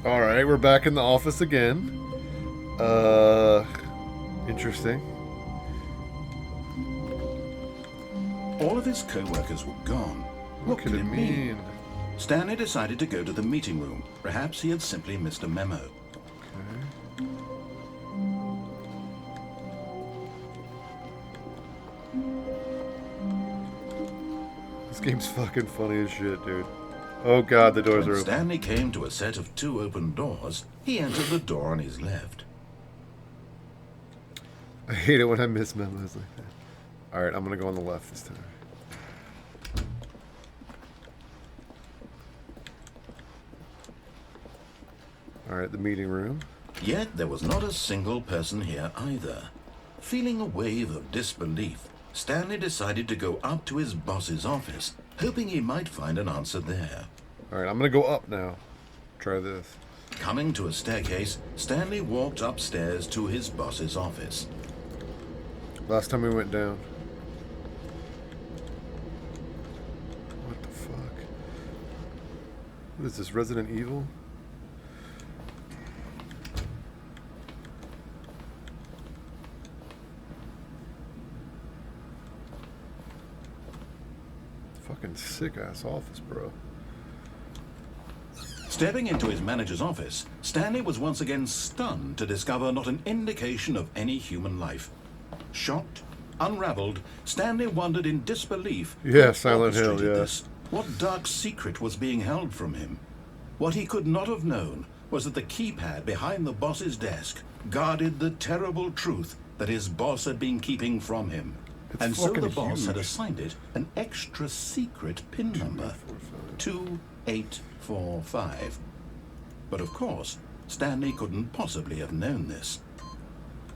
Alright, we're back in the office again. Interesting. All of his co-workers were gone. What could it mean? Stanley decided to go to the meeting room. Perhaps he had simply missed a memo. Okay. This game's fucking funny as shit, dude. Oh god, the doors are open. Stanley came to a set of 2 open doors. He entered the door on his left. I hate it when I miss memos like that. Alright, I'm gonna go on the left this time. Alright, the meeting room. Yet there was not a single person here either. Feeling a wave of disbelief, Stanley decided to go up to his boss's office, hoping he might find an answer there. Alright, I'm gonna go up now. Try this. Coming to a staircase, Stanley walked upstairs to his boss's office. Last time we went down. What the fuck? What is this, Resident Evil? Fucking sick-ass office, bro. Stepping into his manager's office, Stanley was once again stunned to discover not an indication of any human life. Shocked, unraveled, Stanley wondered in disbelief. Yeah, Silent Hill, yeah. This. What dark secret was being held from him? What he could not have known was that the keypad behind the boss's desk guarded the terrible truth that his boss had been keeping from him. And so the boss had assigned it an extra secret PIN number, 2845. But of course, Stanley couldn't possibly have known this.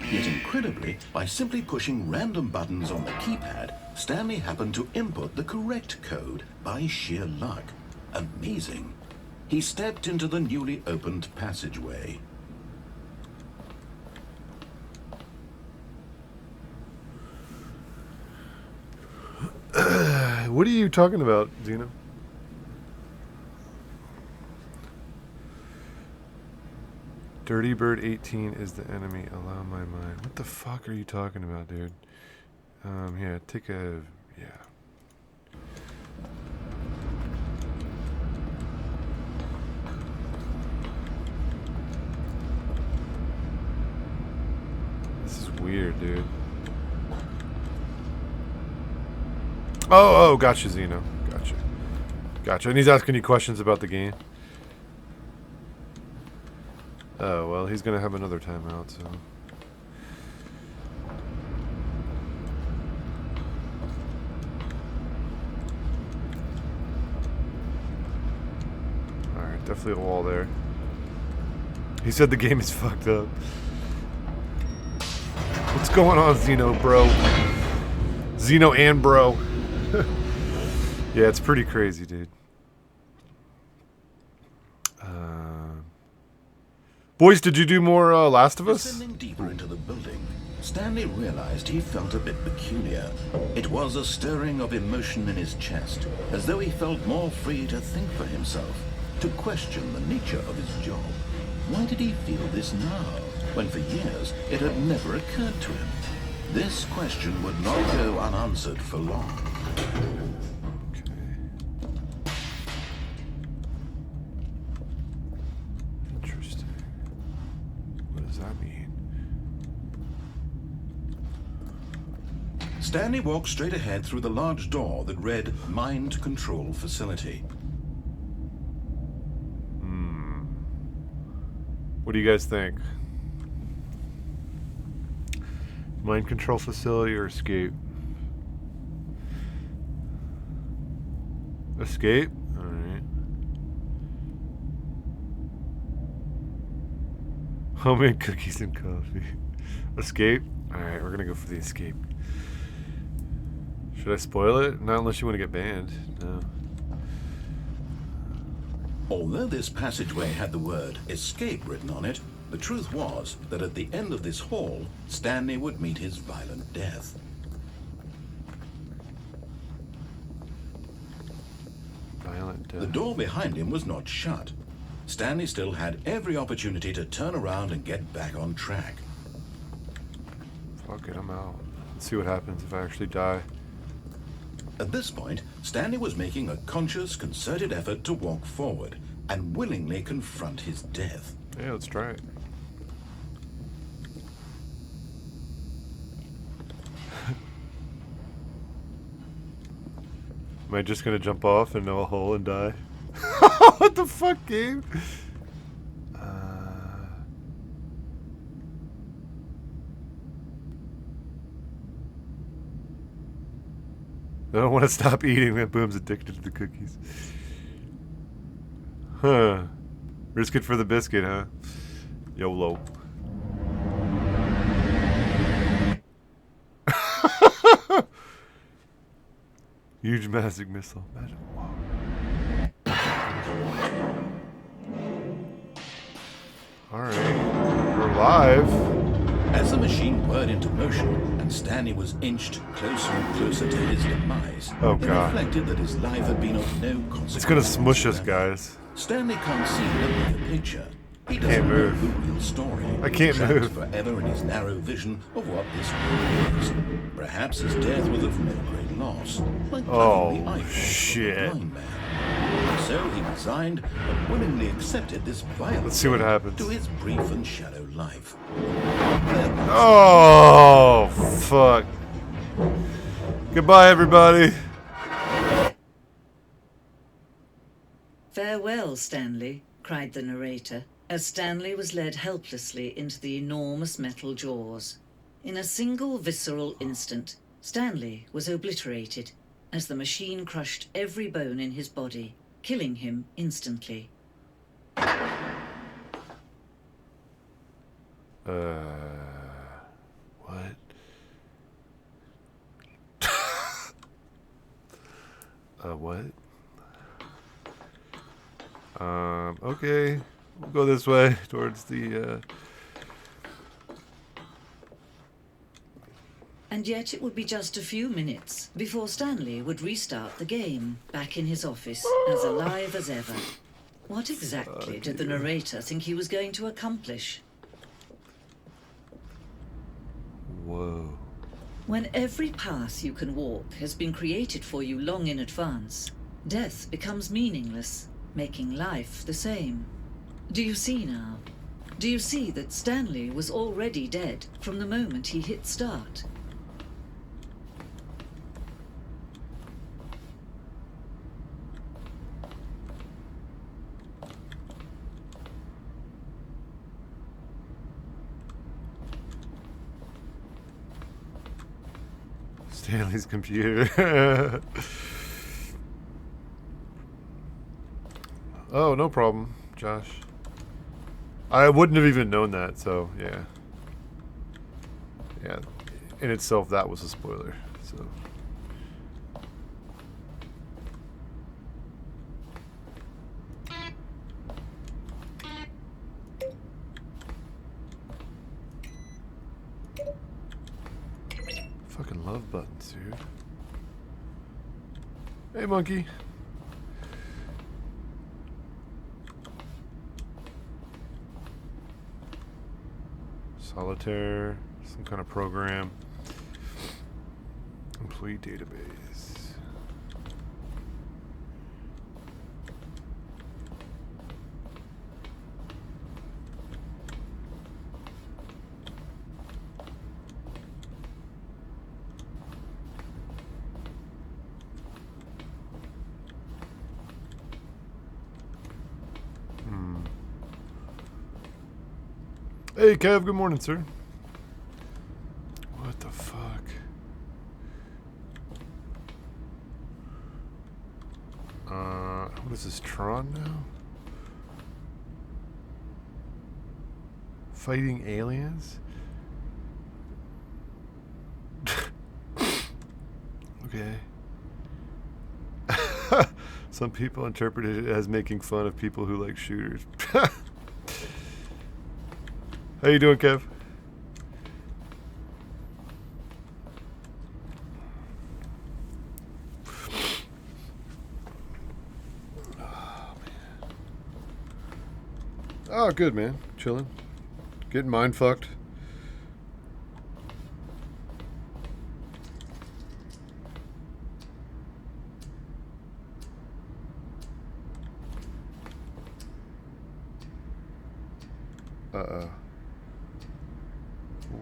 Yet incredibly, by simply pushing random buttons on the keypad, Stanley happened to input the correct code by sheer luck. Amazing. He stepped into the newly opened passageway. What are you talking about, Zeno? Dirty Bird 18 is the enemy. Allow my mind. What the fuck are you talking about, dude? Yeah, take a... Yeah. This is weird, dude. Oh, gotcha, Zeno. Gotcha. And he's asking you questions about the game. Oh, well, he's gonna have another timeout, so... Alright, definitely a wall there. He said the game is fucked up. What's going on, Zeno, bro? Zeno and bro. Yeah, it's pretty crazy, dude. Boys, did you do more Last of Us? Descending deeper into the building, Stanley realized he felt a bit peculiar. It was a stirring of emotion in his chest, as though he felt more free to think for himself, to question the nature of his job. Why did he feel this now, when for years it had never occurred to him? This question would not go unanswered for long. Stanley walked straight ahead through the large door that read Mind Control Facility. What do you guys think? Mind Control Facility or Escape? Escape? Alright. Homemade cookies and coffee. Escape? Alright, we're gonna go for the escape. Should I spoil it? Not unless you want to get banned. No. Although this passageway had the word escape written on it, the truth was that at the end of this hall, Stanley would meet his violent death. Violent death. The door behind him was not shut. Stanley still had every opportunity to turn around and get back on track. Fuck it, I'm out. Let's see what happens if I actually die. At this point, Stanley was making a conscious, concerted effort to walk forward and willingly confront his death. Yeah, let's try it. Am I just gonna jump off into a hole and die? What the fuck, game? I don't want to stop eating. That Boom's addicted to the cookies. Huh. Risk it for the biscuit, huh? YOLO. Huge magic missile. Magic. Wow. Alright. We're alive. As the machine whirred into motion and Stanley was inched closer and closer to his demise, Oh, he God. reflected that his life had been of no consequence. It's gonna smush us, guys. Stanley can't see the bigger picture. He Can't doesn't know move. the real story. I can't Trapped move. forever in his narrow vision of what this world is. Perhaps his death was of no great loss, like having the Oh, eyeball of a shit. blind man. And so he resigned and willingly accepted this violent Let's see what end happens. to his brief and shallow life. Oh, fuck. Goodbye, everybody. "Farewell, Stanley," cried the narrator, as Stanley was led helplessly into the enormous metal jaws. In a single visceral instant, Stanley was obliterated as the machine crushed every bone in his body, killing him instantly. What? What? Okay. We'll go this way towards the, And yet it would be just a few minutes before Stanley would restart the game, back in his office, as alive as ever. What exactly did the narrator think he was going to accomplish? Whoa. When every path you can walk has been created for you long in advance, death becomes meaningless, making life the same. Do you see now? Do you see that Stanley was already dead from the moment he hit start? Stanley's computer. Oh, no problem, Josh. I wouldn't have even known that, so yeah. Yeah, in itself, that was a spoiler, so. Fucking love buttons, dude. Hey, monkey. Solitaire, some kind of program. Employee database. Hey, Kev, good morning, sir. What the fuck? What is this, Tron now? Fighting aliens? Okay. Some people interpreted it as making fun of people who like shooters. How you doing, Kev? Oh, man. Oh, good, man. Chilling. Getting mind fucked. Uh-oh. 4.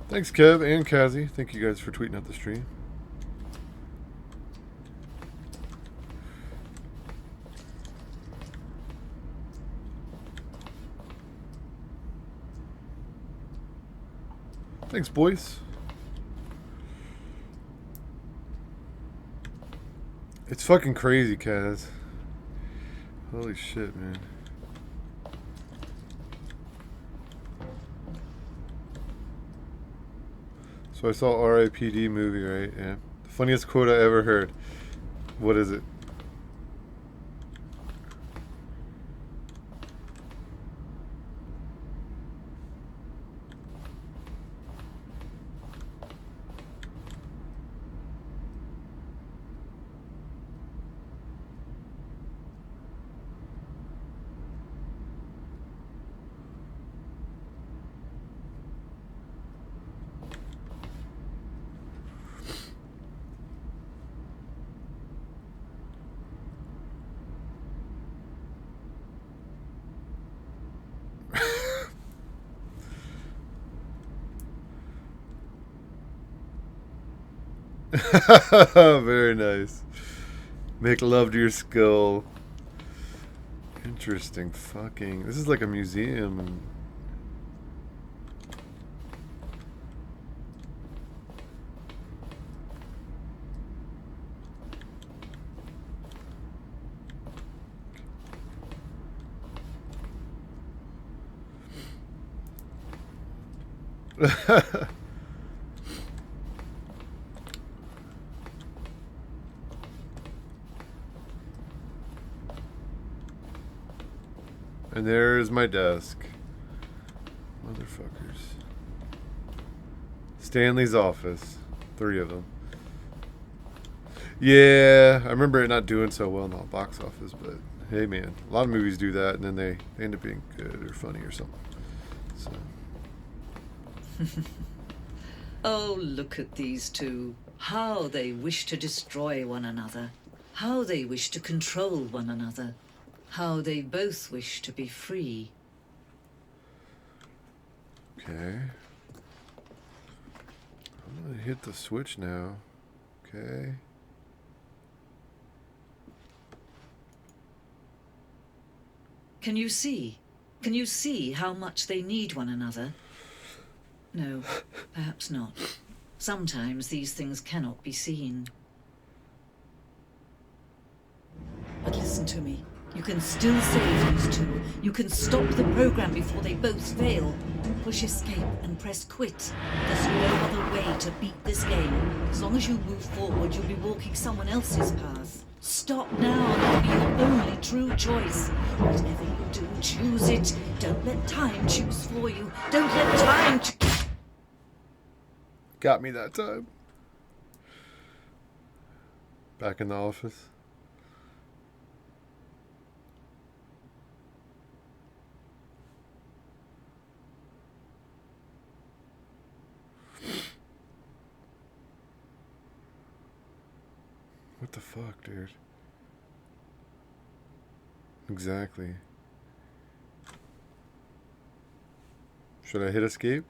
Thanks, Kev and Kazi. Thank you guys for tweeting out the stream. Thanks, boys. It's fucking crazy, Kaz. Holy shit, man. So I saw R.I.P.D. movie, right? Yeah. The funniest quote I ever heard. What is it? Very nice. Make love to your skull. Interesting fucking... This is like a museum. And there's my desk. Motherfuckers. Stanley's office. 3 of them. Yeah, I remember it not doing so well in the box office, but hey man, a lot of movies do that and then they end up being good or funny or something. So. Oh, look at these two. How they wish to destroy one another. How they wish to control one another. How they both wish to be free. Okay. I'm gonna hit the switch now. Okay. Can you see? Can you see how much they need one another? No, perhaps not. Sometimes these things cannot be seen. But listen to me. You can still save these two. You can stop the program before they both fail. Push escape and press quit. There's no other way to beat this game. As long as you move forward, you'll be walking someone else's path. Stop now. That'll be your only true choice. Whatever you do, choose it. Don't let time choose for you. Don't let time Got me that time. Back in the office. What the fuck, dude? Exactly. Should I hit escape?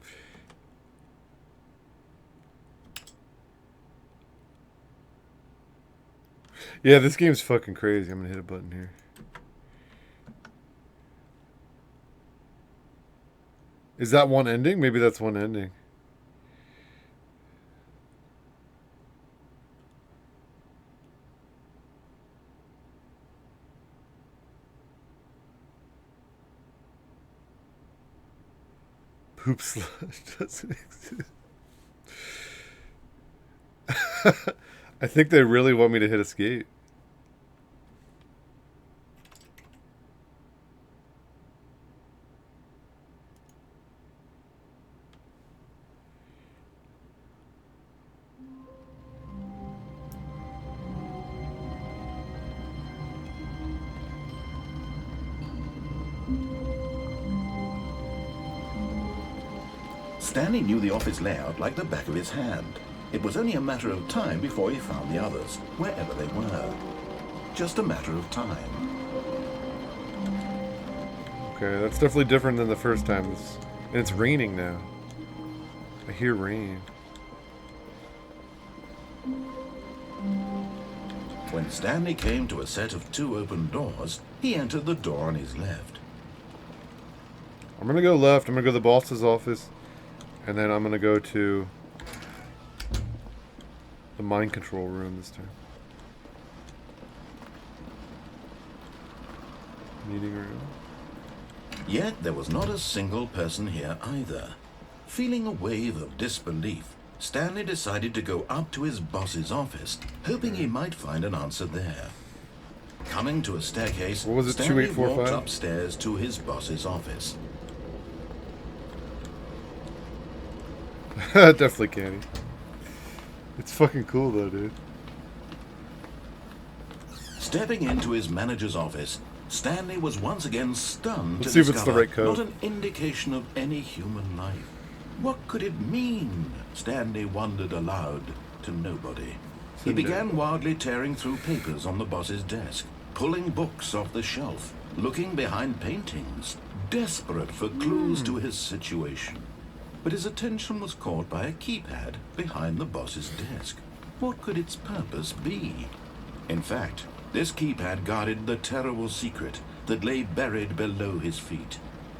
Yeah, this game's fucking crazy. I'm gonna hit a button here. Is that one ending? Maybe that's one ending. Poop slush doesn't exist. I think they really want me to hit escape. Stanley knew the office layout like the back of his hand. It was only a matter of time before he found the others, wherever they were. Just a matter of time. Okay, that's definitely different than the first time. And it's raining now. I hear rain. When Stanley came to a set of 2 open doors, he entered the door on his left. I'm gonna go left. I'm gonna go to the boss's office. And then I'm gonna go to the mind control room this time. Meeting room. Yet there was not a single person here either. Feeling a wave of disbelief, Stanley decided to go up to his boss's office, hoping he might find an answer there. Coming to a staircase, What was it, Stanley 2845? walked upstairs to his boss's office. Definitely candy. It's fucking cool though, dude. Stepping into his manager's office, Stanley was once again stunned Let's to see if it's the discover right code. not an indication of any human life. What could it mean? Stanley wondered aloud to nobody. He began wildly tearing through papers on the boss's desk, pulling books off the shelf, looking behind paintings, desperate for clues to his situation. But his attention was caught by a keypad behind the boss's desk. What could its purpose be? In fact, this keypad guarded the terrible secret that lay buried below his feet.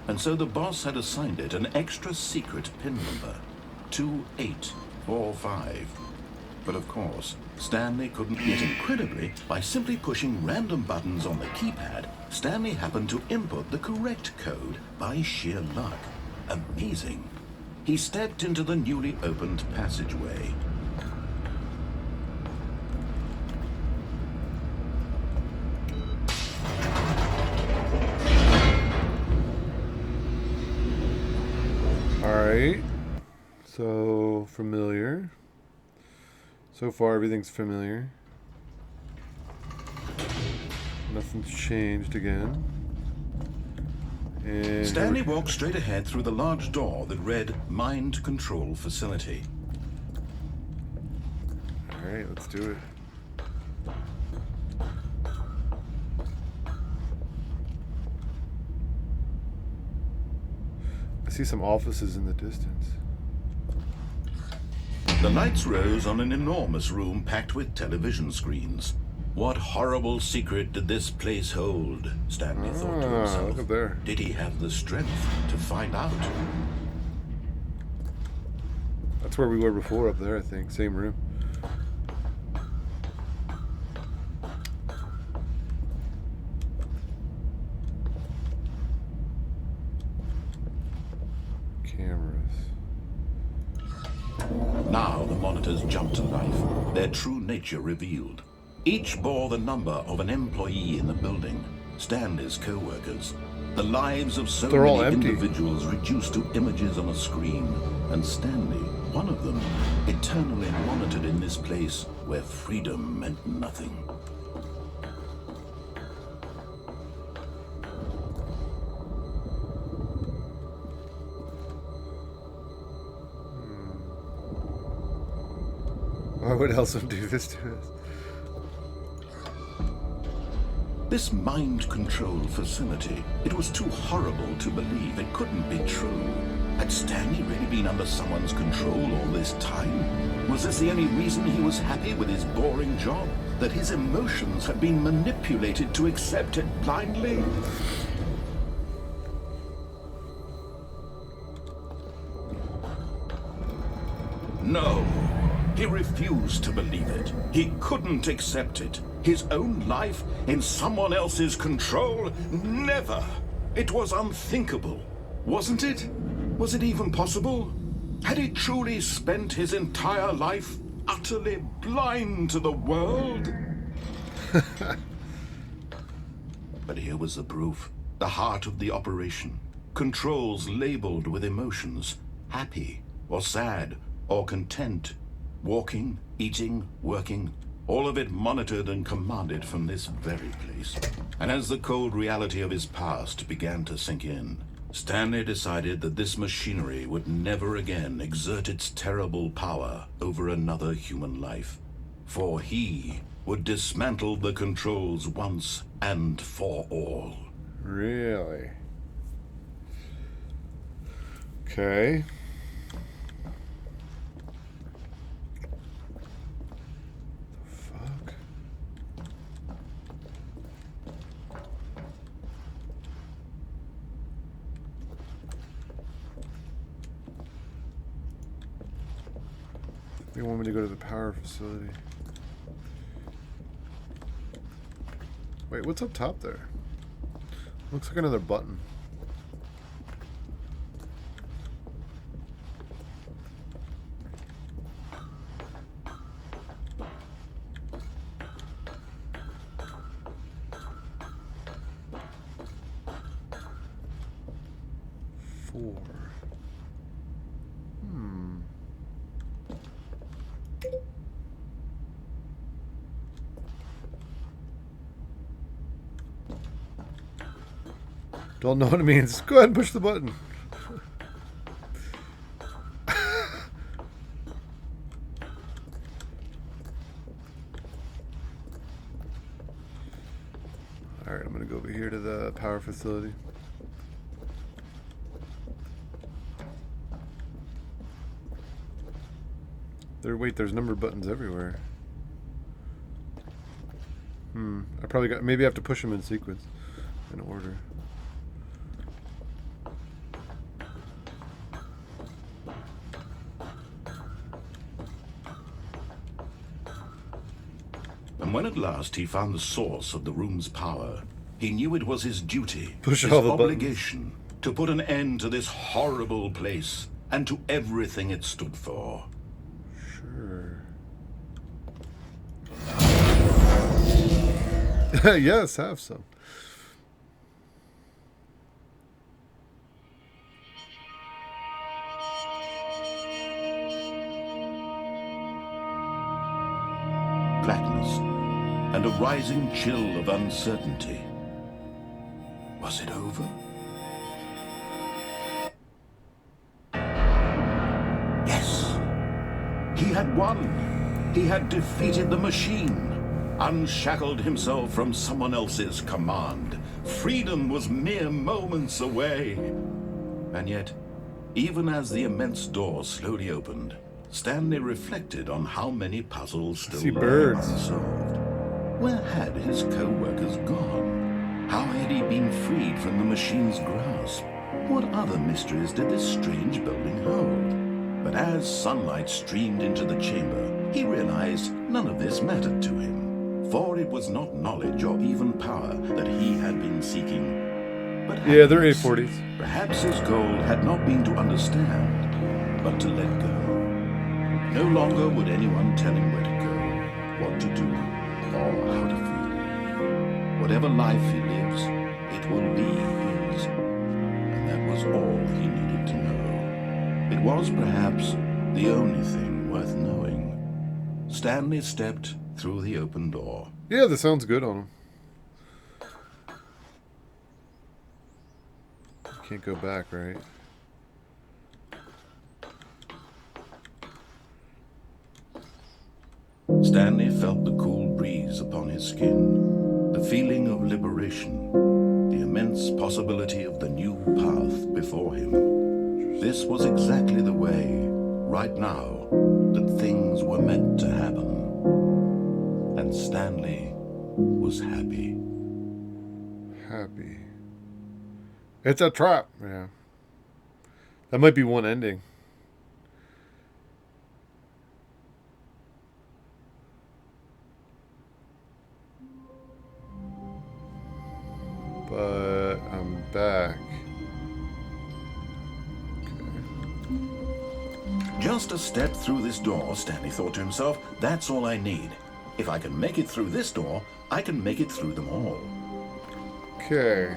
And so the boss had assigned it an extra secret pin number, 2845. But of course, Stanley couldn't. Yet incredibly, by simply pushing random buttons on the keypad, Stanley happened to input the correct code by sheer luck. Amazing. He stepped into the newly opened passageway. Alright. So, familiar. So far, everything's familiar. Nothing's changed again. And Stanley walked straight ahead through the large door that read Mind Control Facility. Alright, let's do it. I see some offices in the distance. The lights rose on an enormous room packed with television screens. What horrible secret did this place hold? Stanley thought to himself. Look up there. Did he have the strength to find out? That's where we were before, up there, I think. Same room. Cameras. Now the monitors jumped to life, their true nature revealed. Each bore the number of an employee in the building, Stanley's co-workers. The lives of so They're all many empty. individuals reduced to images on a screen, and Stanley, one of them, eternally monitored in this place where freedom meant nothing. Why would Elson do this to us? This mind control facility, it was too horrible to believe. It couldn't be true. Had Stanley really been under someone's control all this time? Was this the only reason he was happy with his boring job? That his emotions had been manipulated to accept it blindly? No. He refused to believe it. He couldn't accept it. His own life in someone else's control? Never! It was unthinkable. Wasn't it? Was it even possible? Had he truly spent his entire life utterly blind to the world? But here was the proof. The heart of the operation. Controls labeled with emotions. Happy, or sad, or content. Walking, eating, working, all of it monitored and commanded from this very place. And as the cold reality of his past began to sink in, Stanley decided that this machinery would never again exert its terrible power over another human life. For he would dismantle the controls once and for all. Really? Okay. The fuck? They want me to go to the power facility. Wait, what's up top there? Looks like another button. Four. Don't know what it means. Go ahead and push the button. Alright, I'm gonna go over here to the power facility. Wait, there's number buttons everywhere. I probably got, maybe I have to push them in sequence, in order. And when at last he found the source of the room's power, he knew it was his duty, Push his all the obligation, to put an end to this horrible place and to everything it stood for. Sure. Yes, have some. Blackness and a rising chill of uncertainty. Was it over? Yes. He had won. He had defeated the machine, unshackled himself from someone else's command. Freedom was mere moments away. And yet, even as the immense door slowly opened, Stanley reflected on how many puzzles still See lay birds. unsolved. Where had his co-workers gone? How had he been freed from the machine's grasp? What other mysteries did this strange building hold? But as sunlight streamed into the chamber, he realized none of this mattered to him. For it was not knowledge or even power that he had been seeking, but Yeah, they're happiness. A40s. Perhaps his goal had not been to understand, but to let go. No longer would anyone tell him where to go, what to do, or how to feel. Whatever life he lives, it will be his. And that was all he needed to know. It was perhaps the only thing worth knowing. Stanley stepped through the open door. Yeah, that sounds good on him. Can't go back, right? Stanley felt the cool breeze upon his skin, the feeling of liberation, the immense possibility of the new path before him. This was exactly the way, right now, that things were meant to happen. And Stanley was happy. Happy. It's a trap. Yeah. That might be one ending. But I'm back. Just a step through this door, Stanley thought to himself. That's all I need. If I can make it through this door, I can make it through them all. Okay.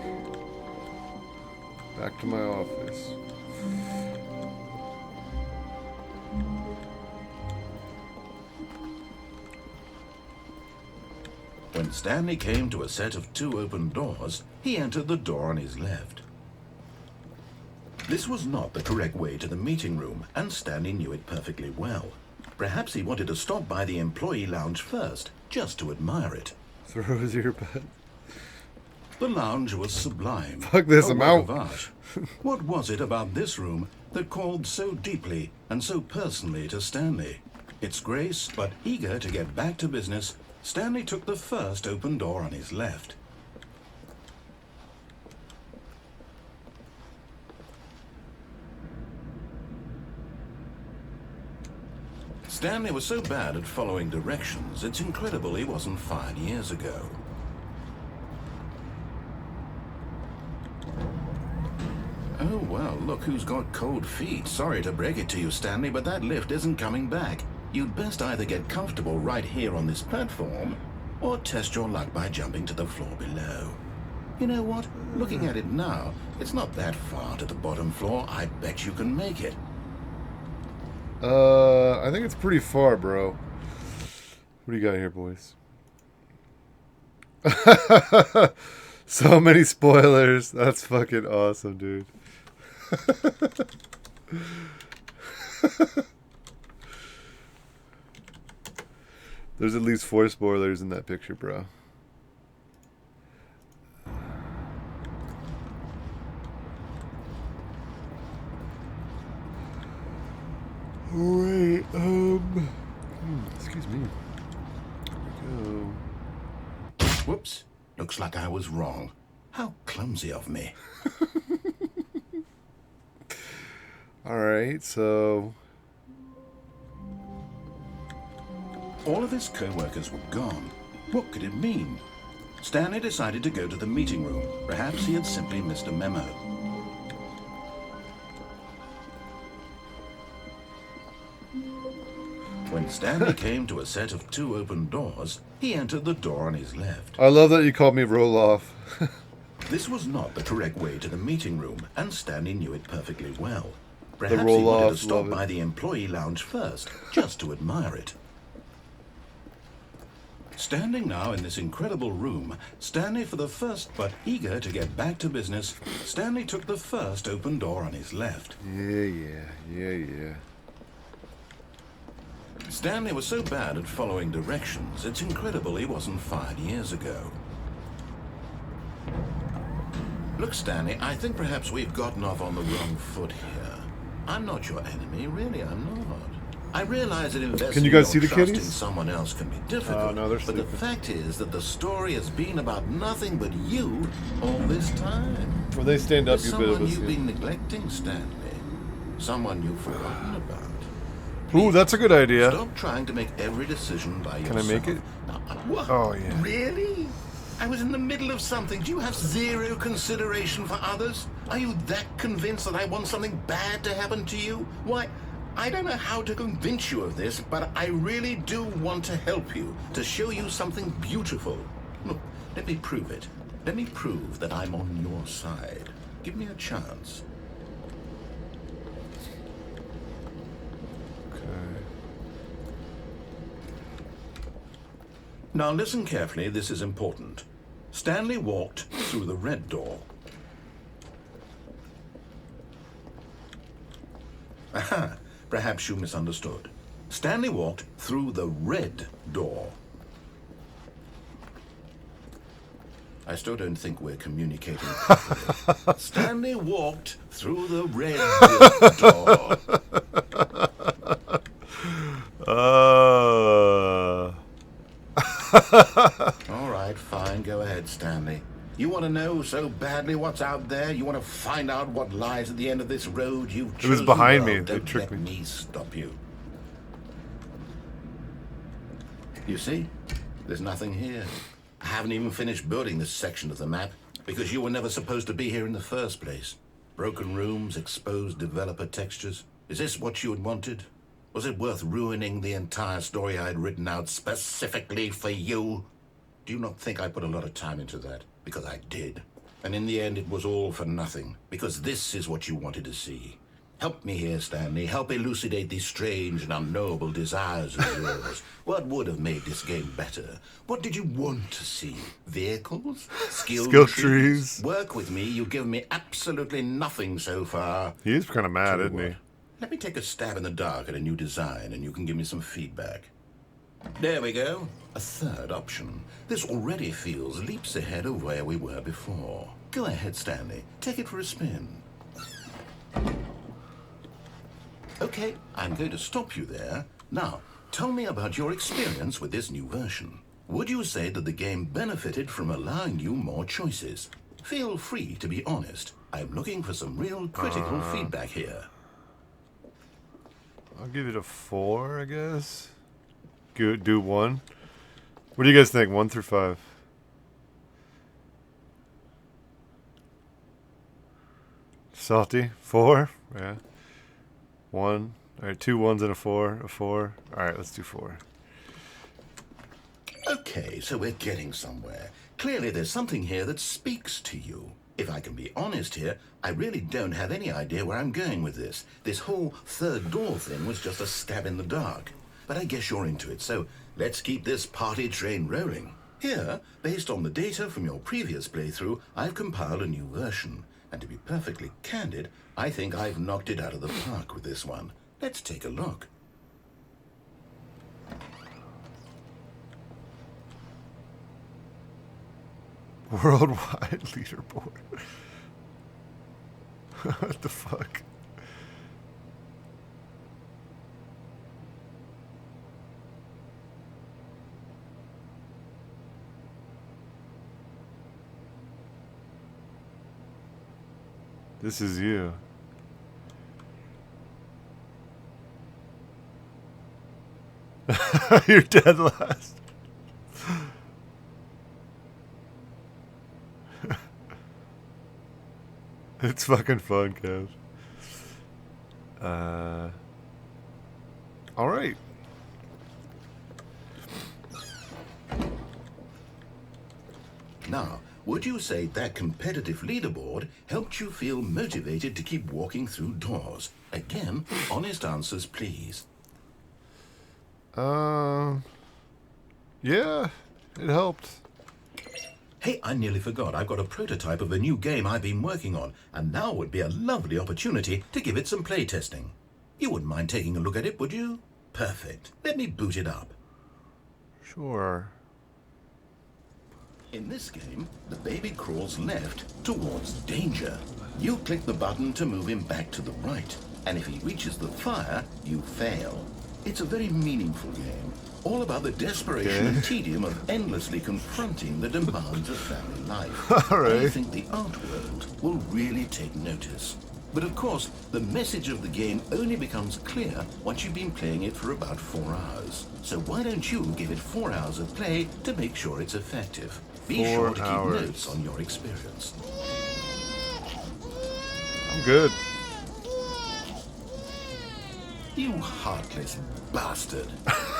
Back to my office. When Stanley came to a set of 2 open doors, he entered the door on his left. This was not the correct way to the meeting room, and Stanley knew it perfectly well. Perhaps he wanted to stop by the employee lounge first, just to admire it. Throw his earbud. The lounge was sublime. Fuck this, a I'm work out. of art. What was it about this room that called so deeply and so personally to Stanley? Its grace, but eager to get back to business, Stanley took the first open door on his left. Stanley was so bad at following directions, it's incredible he wasn't fired years ago. Oh, well, look who's got cold feet. Sorry to break it to you, Stanley, but that lift isn't coming back. You'd best either get comfortable right here on this platform, or test your luck by jumping to the floor below. You know what? Looking at it now, it's not that far to the bottom floor. I bet you can make it. I think it's pretty far, bro. What do you got here, boys? So many spoilers. That's fucking awesome, dude. There's at least 4 spoilers in that picture, bro. Wait, excuse me. Here we go. Whoops. Looks like I was wrong. How clumsy of me. Alright, so... All of his co-workers were gone. What could it mean? Stanley decided to go to the meeting room. Perhaps he had simply missed a memo. When Stanley came to a set of 2 open doors, he entered the door on his left. I love that you called me Roloff. This was not the correct way to the meeting room, and Stanley knew it perfectly well. The Perhaps he wanted to roll-offs, stop love by it. the employee lounge first, just to admire it. Standing now in this incredible room, Stanley for the first, but eager to get back to business, Stanley took the first open door on his left. Yeah. Stanley was so bad at following directions, it's incredible he wasn't fired years ago. Look, Stanley, I think perhaps we've gotten off on the wrong foot here. I'm not your enemy, really, I'm not. I realize that investing Can you guys see your the trust in kitties? someone else can be difficult, no, they're but the sleeping. fact is that the story has been about nothing but you all this time. When they stand up, There's you bit of someone a you've scene. been neglecting, Stanley. Someone you've forgotten about. Ooh, that's a good idea. Stop trying to make every decision by Can yourself. I make it? What? Oh, yeah. Really? I was in the middle of something. Do you have zero consideration for others? Are you that convinced that I want something bad to happen to you? Why, I don't know how to convince you of this, but I really do want to help you, to show you something beautiful. Look, let me prove it. Let me prove that I'm on your side. Give me a chance. Now listen carefully, this is important. Stanley walked through the red door. Aha, perhaps you misunderstood. Stanley walked through the red door. I still don't think we're communicating properly. Stanley walked through the red door. All right, fine. Go ahead, Stanley. You want to know so badly what's out there? You want to find out what lies at the end of this road you've chosen? It was behind me. Well, They don't tricked let me. me stop you. You see? There's nothing here. I haven't even finished building this section of the map because you were never supposed to be here in the first place. Broken rooms, exposed developer textures. Is this what you had wanted? Was it worth ruining the entire story I had written out specifically for you? Do you not think I put a lot of time into that? Because I did. And in the end, it was all for nothing. Because this is what you wanted to see. Help me here, Stanley. Help elucidate these strange and unknowable desires of yours. What would have made this game better? What did you want to see? Vehicles? Skill trees. Work with me. You've given me absolutely nothing so far. He is kind of mad, Tell you isn't he? what, let me take a stab in the dark at a new design, and you can give me some feedback. There we go. A third option. This already feels leaps ahead of where we were before. Go ahead, Stanley. Take it for a spin. Okay, I'm going to stop you there. Now, tell me about your experience with this new version. Would you say that the game benefited from allowing you more choices? Feel free to be honest. I'm looking for some real critical feedback here. I'll give it a 4, I guess. Do 1. What do you guys think? 1 through 5. Salty? 4? Yeah. 1. Alright, 2 1s and a 4. A 4. Alright, let's do 4. Okay, so we're getting somewhere. Clearly there's something here that speaks to you. If I can be honest here, I really don't have any idea where I'm going with this. This whole third door thing was just a stab in the dark. But I guess you're into it, so let's keep this party train rolling. Here, based on the data from your previous playthrough, I've compiled a new version. And to be perfectly candid, I think I've knocked it out of the park with this one. Let's take a look. Worldwide leaderboard. What the fuck? This is you. You're dead last. It's fucking fun, Kev. All right. Now, would you say that competitive leaderboard helped you feel motivated to keep walking through doors? Again, honest answers, please. Yeah, it helped. Hey, I nearly forgot. I've got a prototype of a new game I've been working on, and now would be a lovely opportunity to give it some playtesting. You wouldn't mind taking a look at it, would you? Perfect. Let me boot it up. Sure. In this game, the baby crawls left towards danger. You click the button to move him back to the right, and if he reaches the fire, you fail. It's a very meaningful game, all about the desperation and tedium of endlessly confronting the demands of family life. All right. I think the art world will really take notice. But of course, the message of the game only becomes clear once you've been playing it for about 4 hours. So why don't you give it 4 hours of play to make sure it's effective? Be 4 sure to keep hours. notes on your experience. I'm good. You heartless bastard.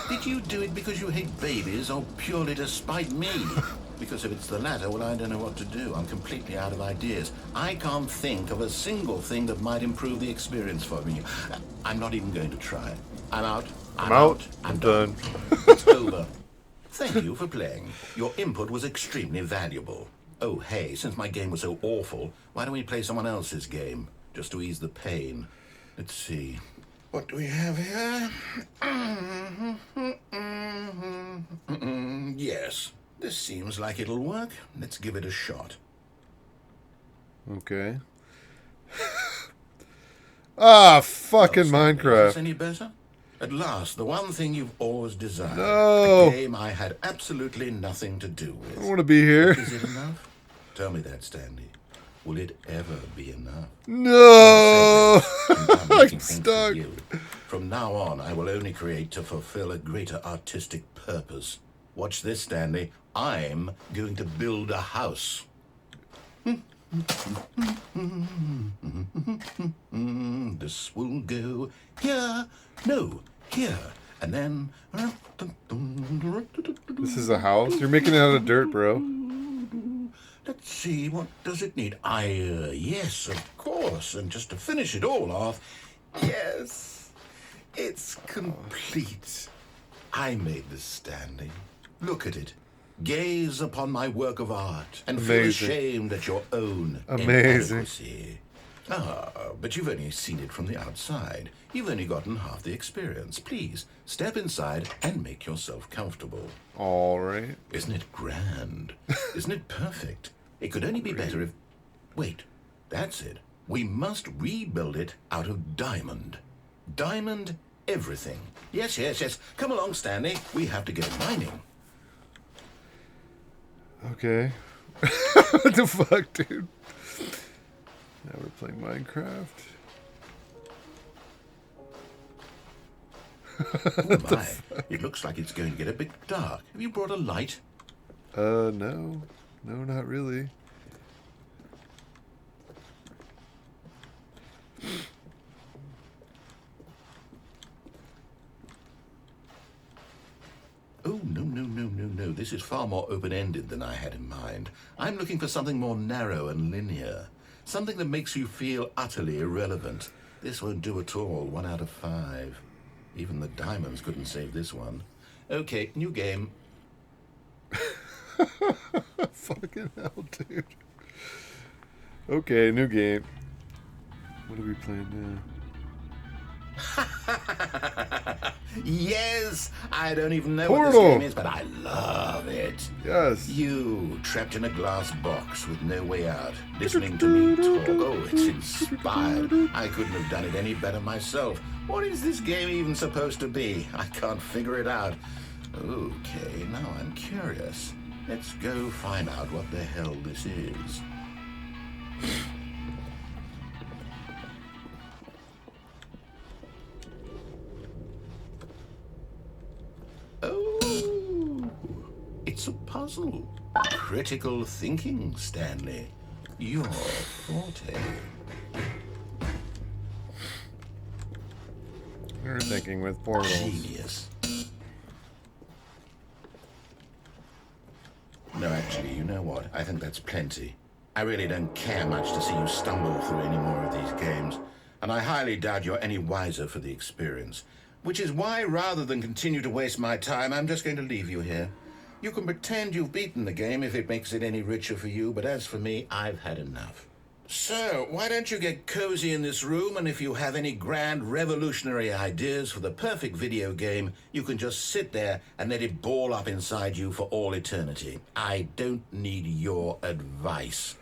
Did you do it because you hate babies or purely to spite me? Because if it's the latter, well, I don't know what to do. I'm completely out of ideas. I can't think of a single thing that might improve the experience for me. I'm not even going to try. I'm out. I'm out. I'm done. It's over. Thank you for playing. Your input was extremely valuable. Oh, hey, since my game was so awful, why don't we play someone else's game? Just to ease the pain. Let's see. What do we have here? Yes, this seems like it'll work. Let's give it a shot. Okay. Ah, fucking Well, Stanley, is Minecraft. this any better? At last, the one thing you've always desired. No. A game I had absolutely nothing to do I with. don't want to be here. Is it enough? Tell me that, Stanley. Will it ever be enough? No. I'm I'm making things for stuck. you. From now on, I will only create to fulfill a greater artistic purpose. Watch this, Stanley. I'm going to build a house. This will go here. No, here. And then... This is a house? You're making it out of dirt, bro. Let's see, what does it need? Yes, of course. And just to finish it all off, Yes, it's complete. I made this, Stanley. Look at it. Gaze upon my work of art and feel Amazing. ashamed at your own Amazing. inadequacy. Ah, but you've only seen it from the outside. You've only gotten half the experience. Please, step inside and make yourself comfortable. All right. Isn't it grand? Isn't it perfect? It could only be better if... Wait, that's it. We must rebuild it out of diamond. Diamond everything. Yes, yes, yes. Come along, Stanley. We have to get mining. Okay. What the fuck, dude? Now we're playing Minecraft. Oh my, it looks like it's going to get a bit dark. Have you brought a light? No. No, not really. Oh, no, no, no, no, no. This is far more open-ended than I had in mind. I'm looking for something more narrow and linear. Something that makes you feel utterly irrelevant. This won't do at all. 1 out of 5. Even the diamonds couldn't save this one. Okay, new game. Fucking hell, dude. Okay, new game. What are we playing now? Yes! I don't even know Portal. what this game is, but I love it. Yes. You, trapped in a glass box with no way out, listening to me talk. Oh, it's inspired. I couldn't have done it any better myself. What is this game even supposed to be? I can't figure it out. Okay, now I'm curious. Let's go find out what the hell this is. Oh, it's a puzzle. Critical thinking, Stanley. Your forte. You're thinking with portals. Genius. No, actually, you know what? I think that's plenty. I really don't care much to see you stumble through any more of these games, and I highly doubt you're any wiser for the experience. Which is why, rather than continue to waste my time, I'm just going to leave you here. You can pretend you've beaten the game if it makes it any richer for you, but as for me, I've had enough. So, why don't you get cozy in this room, and if you have any grand revolutionary ideas for the perfect video game, you can just sit there and let it ball up inside you for all eternity. I don't need your advice.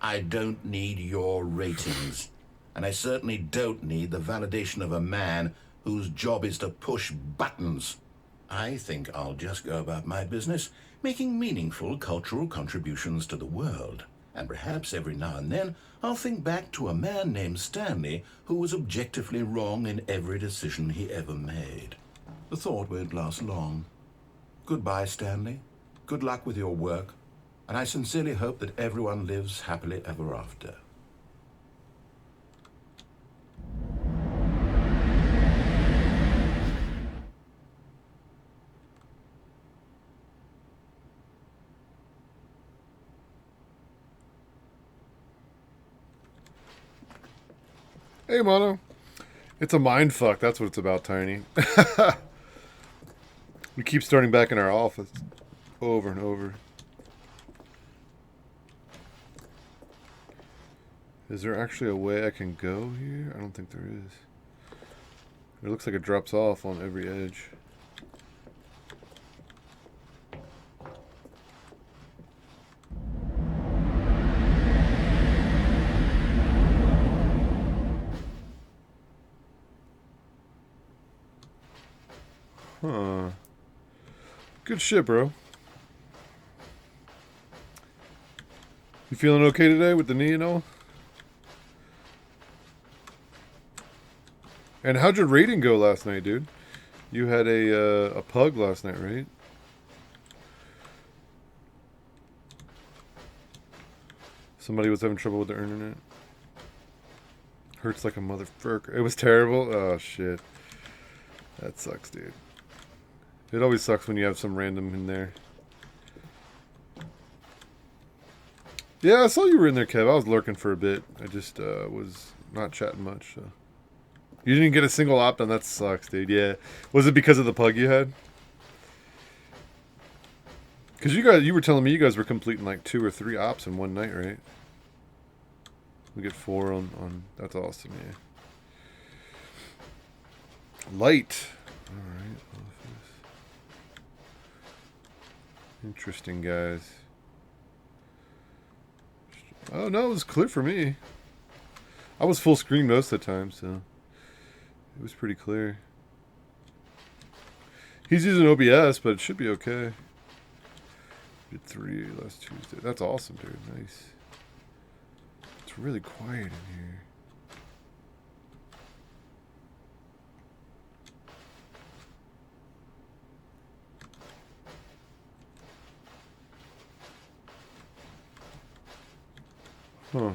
I don't need your ratings. And I certainly don't need the validation of a man whose job is to push buttons. I think I'll just go about my business, making meaningful cultural contributions to the world. And perhaps every now and then, I'll think back to a man named Stanley who was objectively wrong in every decision he ever made. The thought won't last long. Goodbye, Stanley. Good luck with your work. And I sincerely hope that everyone lives happily ever after. Hey, Mono. It's a mind fuck. That's what it's about, Tiny. We keep starting back in our office over and over. Is there actually a way I can go here? I don't think there is. It looks like it drops off on every edge. Huh. Good shit, bro. You feeling okay today with the knee and all? And how'd your rating go last night, dude? You had a pug last night, right? Somebody was having trouble with their internet. Hurts like a motherfucker. It was terrible. Oh, shit. That sucks, dude. It always sucks when you have some random in there. Yeah, I saw you were in there, Kev. I was lurking for a bit. I just was not chatting much, so. You didn't get a single opt on. That sucks, dude. Yeah. Was it because of the pug you had? Because you were telling me you guys were completing like 2 or 3 ops in one night, right? We get 4 on. That's awesome, yeah. Light. All right. Interesting, guys. Oh no, it was clear for me. I was full screen most of the time, so it was pretty clear. He's using OBS, but it should be okay. Did 3 last Tuesday. That's awesome, dude. Nice. It's really quiet in here. Huh.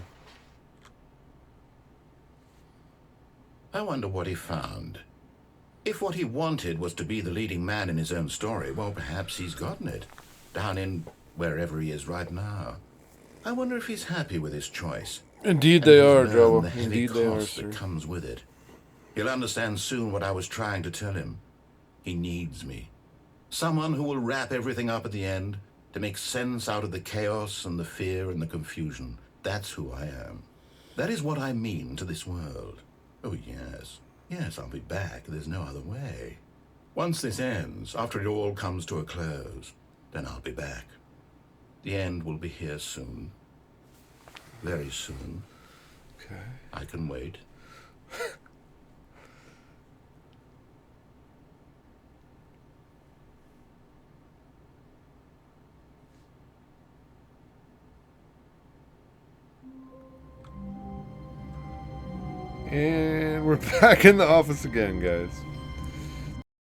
I wonder what he found. If what he wanted was to be the leading man in his own story, well, perhaps he's gotten it. Down in wherever he is right now. I wonder if he's happy with his choice. Indeed And they if he's are, learned Java. the heavy Indeed they are, cost sir. that comes with it. He'll understand soon what I was trying to tell him. He needs me. Someone who will wrap everything up at the end to make sense out of the chaos and the fear and the confusion. That's who I am. That is what I mean to this world. Oh, yes. Yes, I'll be back. There's no other way. Once this ends, after it all comes to a close, then I'll be back. The end will be here soon. Very soon. Okay. I can wait. And we're back in the office again, guys.